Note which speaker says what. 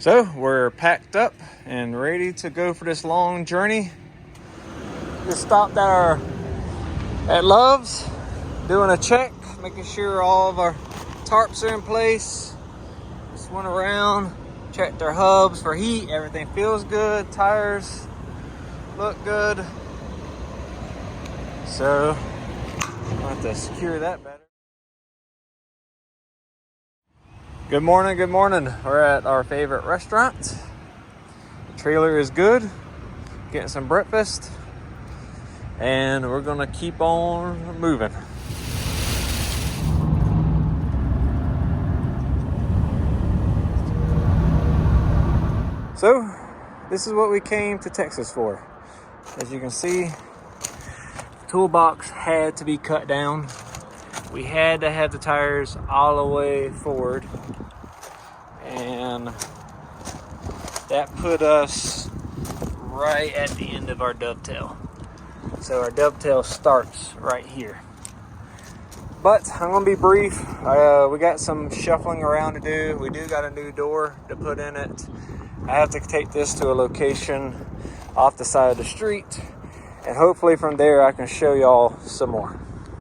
Speaker 1: So we're packed up and ready to go for this long journey. Just stopped at Love's, doing a check, making sure all of our tarps are in place. Just went around, checked their hubs for heat. Everything feels good. Tires look good. So I'll have to secure that better. Good morning, good morning. We're at our favorite restaurant. The trailer is good. Getting some breakfast. And we're gonna keep on moving. So, this is what we came to Texas for. As you can see, the toolbox had to be cut down. We had to have the tires all the way forward. And that put us right at the end of our dovetail. So our dovetail starts right here. But I'm gonna be brief. We got some shuffling around to do. We do got a new door to put in it. I have to take this to a location off the side of the street. And hopefully from there I can show y'all some more.